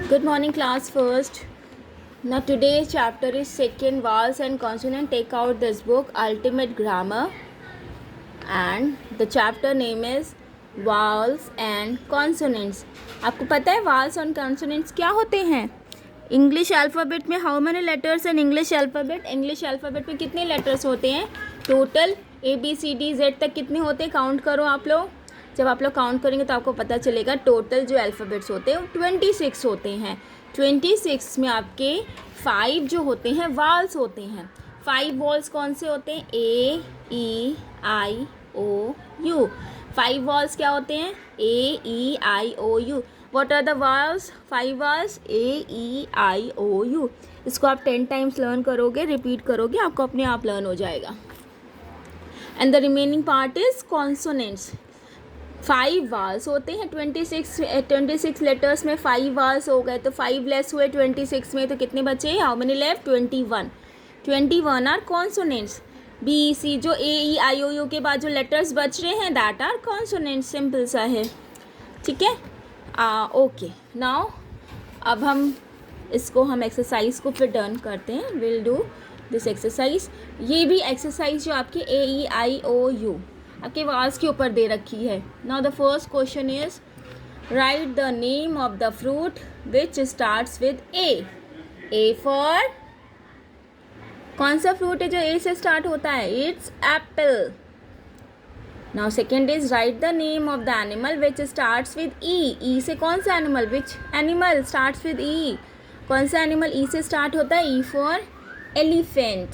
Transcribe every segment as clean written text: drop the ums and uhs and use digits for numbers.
Good morning, class first. Now today's chapter is second vowels and consonant. Take out this book, Ultimate Grammar, and the chapter name is vowels and consonants. आपको पता है vowels and consonants क्या होते हैं? English alphabet में how many letters in English alphabet? English alphabet में कितने letters होते हैं टोटल? ABCD Z तक कितने होते हैं? काउंट करो आप लोग. जब आप लोग काउंट करेंगे तो आपको पता चलेगा टोटल जो अल्फ़ाबेट्स होते हैं वो 26 होते हैं. 26 में आपके 5 जो होते हैं वाल्स होते हैं. 5 वॉल्स कौन से होते हैं? A E I O U. 5 walls क्या होते हैं? AEIOU. What are the vowels? 5 vowels AEIOU. इसको आप 10 टाइम्स लर्न करोगे, रिपीट करोगे, आपको अपने आप लर्न हो जाएगा. And the remaining part is consonants. 5 vowels होते हैं 26 लेटर्स में 5 वाल्स हो गए तो 5 लेस हुए 26 में तो कितने बचे? How many left? 21 are consonants. BC जो AEIOU के बाद जो लेटर्स बच रहे हैं दैट आर कॉन्सोनेंट्स. सिंपल सा है, ठीक है. ओके, नाउ अब हम एक्सरसाइज को फिर डन करते हैं. Will do this exercise. ये भी एक्सरसाइज जो आपकी AEIOU आपके वाल्स के ऊपर दे रखी है. Now the first question is right the name of the fruit which starts with A for कौन सा फ्रूट है जो A से स्टार्ट होता है? It's Apple. Now second is right the name of the animal which starts with E से कौन सा animal? Which animal starts with E? कौन सा एनिमल E से स्टार्ट होता है? E for elephant.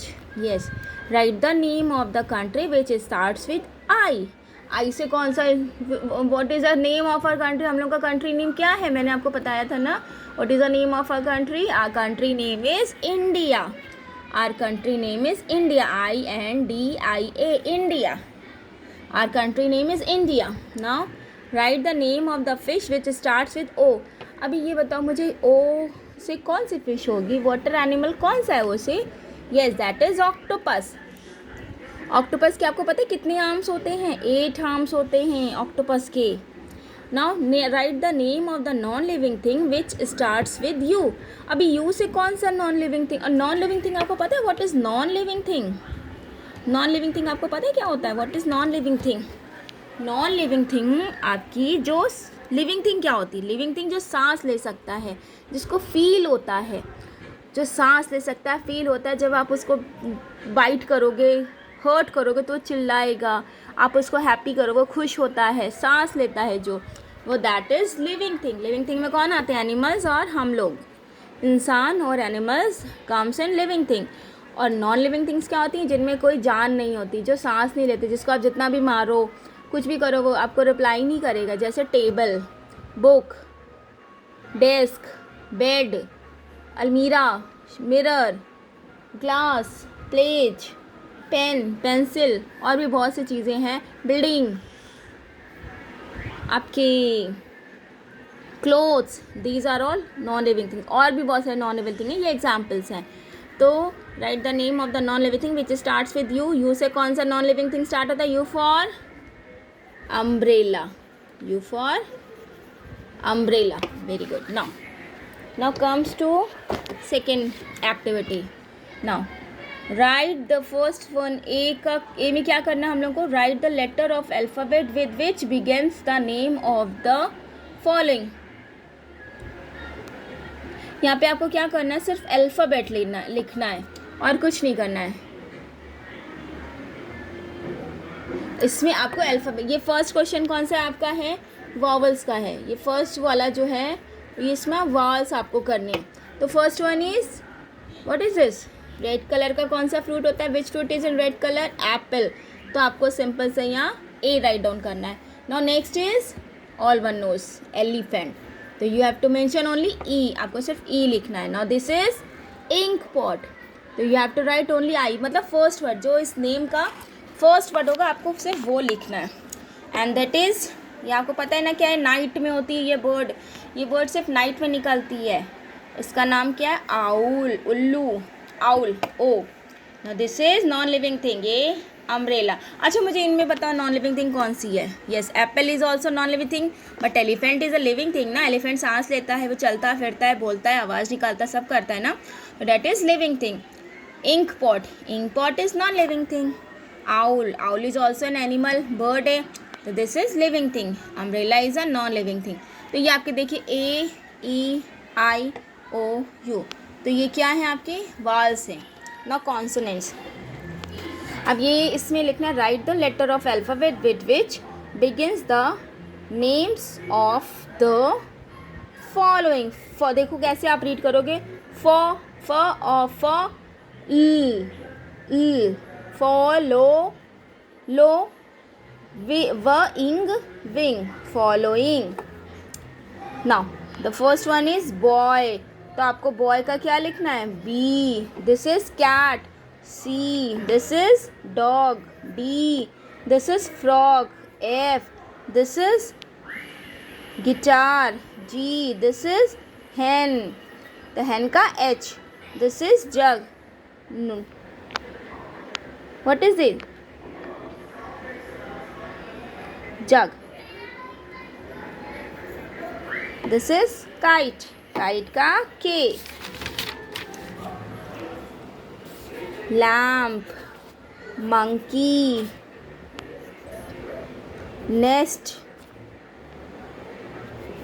Yes. Write the name of the country which starts with I से कौन सा? What is the name of our country? हम लोग का कंट्री नेम क्या है? मैंने आपको बताया था ना. What is the name of our country? Our country name is India. Our country name is India. INDIA India. Our country name is India. Now write the name of the fish which starts with O. अभी ये बताओ मुझे O से कौन सी fish होगी? Water animal कौन सा है O से? Yes, that is octopus. Octopus के आपको पता है कितने आर्म्स होते हैं? 8 आर्म्स होते हैं ऑक्टोपस के. Now write the name of the non living thing which starts with U. अभी U से कौन सा नॉन लिविंग थिंग? और नॉन लिविंग थिंग आपको पता है what is non living thing? Non living thing आपको पता है क्या होता है? What is non living thing? Non living thing आपकी जो लिविंग थिंग क्या होती है? लिविंग थिंग जो सांस ले सकता है, जिसको फील होता है, जो सांस ले सकता है, फील होता है. जब आप उसको बाइट करोगे, हर्ट करोगे तो चिल्लाएगा. आप उसको हैप्पी करोगे, खुश होता है, सांस लेता है जो, वो that is living thing. Living thing में कौन आते हैं? एनिमल्स और हम लोग. इंसान और animals comes in living thing. और नॉन लिविंग थिंग्स क्या होती हैं? जिनमें कोई जान नहीं होती, जो सांस नहीं लेती, जिसको आप जितना भी मारो, कुछ भी करो, वो आपको रिप्लाई नहीं करेगा. जैसे टेबल, बुक, डेस्क, बेड, अलमीरा, mirror, glass, plate, pen, pencil और भी बहुत सी चीज़ें हैं. बिल्डिंग, आपके clothes, these are all non living thing. और भी बहुत सारे नॉन लिविंग थिंग हैं, ये एग्जाम्पल्स हैं. तो right the name of the non living thing which starts with U से कौन सा नॉन लिविंग थिंग स्टार्ट होता है? U for umbrella. U for umbrella. Very good. Now comes to second activity. Now write the first one. A में क्या करना है हम लोग को? Write the letter of alphabet with which begins the name of the following. यहाँ पे आपको क्या करना है? सिर्फ अल्फ़ाबेट लिखना है और कुछ नहीं करना है. इसमें आपको अल्फ़ाबेट. ये फर्स्ट क्वेश्चन कौन सा आपका है? वॉवल्स का है. ये फर्स्ट वाला जो है ये इसमें वॉवल्स आपको करने हैं. तो first one is what is this? Red colour का कौन सा फ्रूट होता है? Which fruit is in red colour? Apple. तो आपको सिंपल से यहाँ A राइट डाउन करना है. Now next is all one knows elephant. तो you have to mention only E. आपको सिर्फ E लिखना है. Now this is ink pot. तो you have to write only I. मतलब फर्स्ट वर्ड जो इस नेम का फर्स्ट वर्ड होगा आपको सिर्फ वो लिखना है. एंड दैट इज, ये आपको पता है ना क्या है? नाइट में होती है ये बर्ड. ये बर्ड सिर्फ नाइट में निकलती है. इसका नाम क्या है? आउल, उल्लू, owl. O. Now this is non living thing. ये अम्ब्रेला। अच्छा मुझे इनमें बताओ नॉन लिविंग थिंग कौन सी है? Yes, Apple is also non living thing, but elephant is a living thing ना। एलिफेंट सांस लेता है, वो चलता फिरता है, बोलता है, आवाज़ निकालता, सब करता है ना, तो that is living thing. Ink pot is non living thing. Owl is also an animal, bird है, तो this is living thing. Umbrella is a non living thing. तो ये आपके देखिए AEIOU, तो ये क्या है आपके वाल्स हैं ना, कॉन्सोनेंट्स। अब ये इसमें लिखना है write the letter of alphabet with which begins the names of the following. For देखो कैसे आप रीड करोगे, फॉ ल फॉलो लो इंग विंग following. Now the first one is boy, तो आपको बॉय का क्या लिखना है? B, this is cat. C, this is dog. D, this is frog. F, this is guitar. G, this is hen, तो hen का H, this is jug. What is it? Jug. This is kite, kite का K। Lamp, monkey, nest,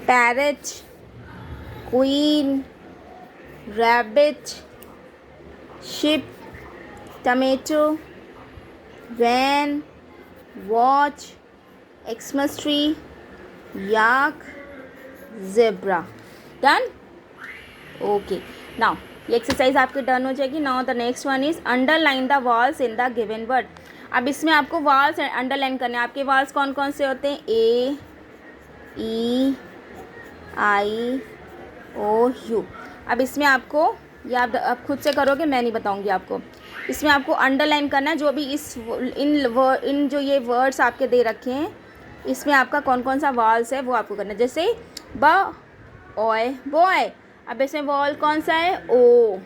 parrot, queen, rabbit, ship, tomato, van, watch, Xmas tree, yak, zebra. Done? Okay, now ये exercise आपकी done हो जाएगी। Now the next one is underline the walls in the given word. अब इसमें आपको walls underline करने हैं। आपके वॉल्स कौन कौन से होते हैं? AEIOU। अब इसमें आपको ये आप खुद से करोगे, मैं नहीं बताऊंगी आपको। इसमें आपको अंडरलाइन करना है जो भी इन जो ये वर्ड्स आपके दे रखे हैं, इसमें आपका कौन कौन सा वॉल्स है वो आपको करना है। जैसे बॉय, अब इसमें वॉल कौन सा है? O।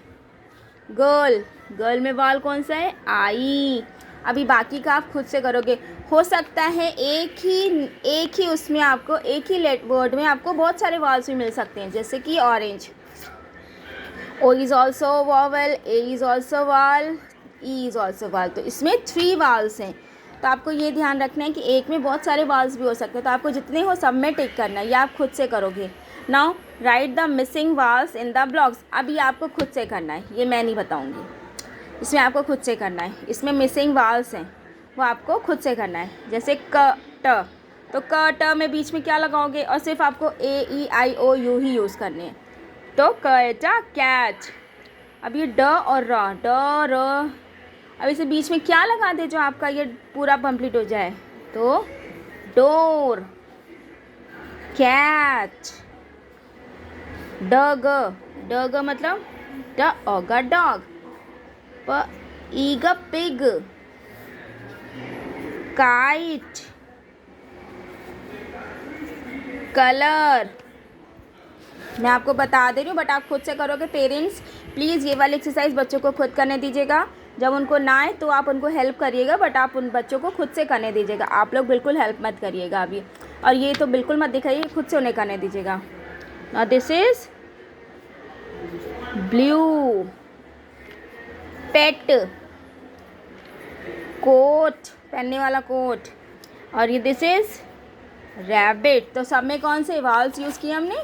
गर्ल में वॉल कौन सा है? I। अभी बाकी का आप खुद से करोगे। हो सकता है एक ही उसमें आपको एक ही वर्ड में आपको बहुत सारे वॉल्स भी मिल सकते हैं, जैसे कि orange. O is also vowel, A is also wall, E is also wall, तो इसमें 3 वॉल्स हैं। तो आपको ये ध्यान रखना है कि एक में बहुत सारे वॉल्स भी हो सकते हैं, तो आपको जितने हो सब में टिक करना है, या आप खुद से करोगे। Now write the missing walls in the blocks. अभी आपको खुद से करना है, ये मैं नहीं बताऊंगी, इसमें आपको खुद से करना है। इसमें मिसिंग वॉल्स हैं वो आपको खुद से करना है। जैसे ट, तो ट में बीच में क्या लगाओगे? और सिर्फ आपको AEIOU ही यूज़ करने हैं। तो कैट। अब ये ड और र, अब इसे बीच में क्या लगा दे जो आपका ये पूरा कंप्लीट हो जाए? तो डोर। कैट। डग मतलब डॉग। पिग। काइट। कलर। मैं आपको बता दे रही हूँ बट आप खुद से करोगे। पेरेंट्स प्लीज़ ये वाली एक्सरसाइज बच्चों को खुद करने दीजिएगा। जब उनको ना आए तो आप उनको हेल्प करिएगा, बट आप उन बच्चों को खुद से करने दीजिएगा। आप लोग बिल्कुल हेल्प मत करिएगा अभी, और ये तो बिल्कुल मत दिखाइए, खुद से उन्हें करने दीजिएगा। Now this is blue. Pet, coat, पहनने वाला कोट, और ये दिस इज रैबिट। तो सब में कौन से वॉल्स यूज़ किए हमने?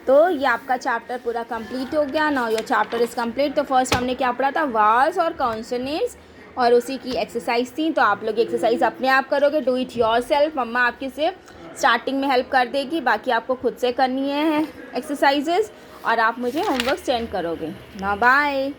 तो ये आपका चैप्टर पूरा कंप्लीट हो गया। Now your chapter is complete. तो फर्स्ट हमने क्या पढ़ा था? वॉल्स और कॉन्सोनेंट्स, और उसी की एक्सरसाइज थी। तो आप लोग एक्सरसाइज अपने आप करोगे, डू इट योरसेल्फ। मम्मा आपकी सिर्फ स्टार्टिंग में हेल्प कर देगी, बाकी आपको खुद से करनी है एक्सरसाइजेज, और आप मुझे होमवर्क सेंड करोगे। Now bye.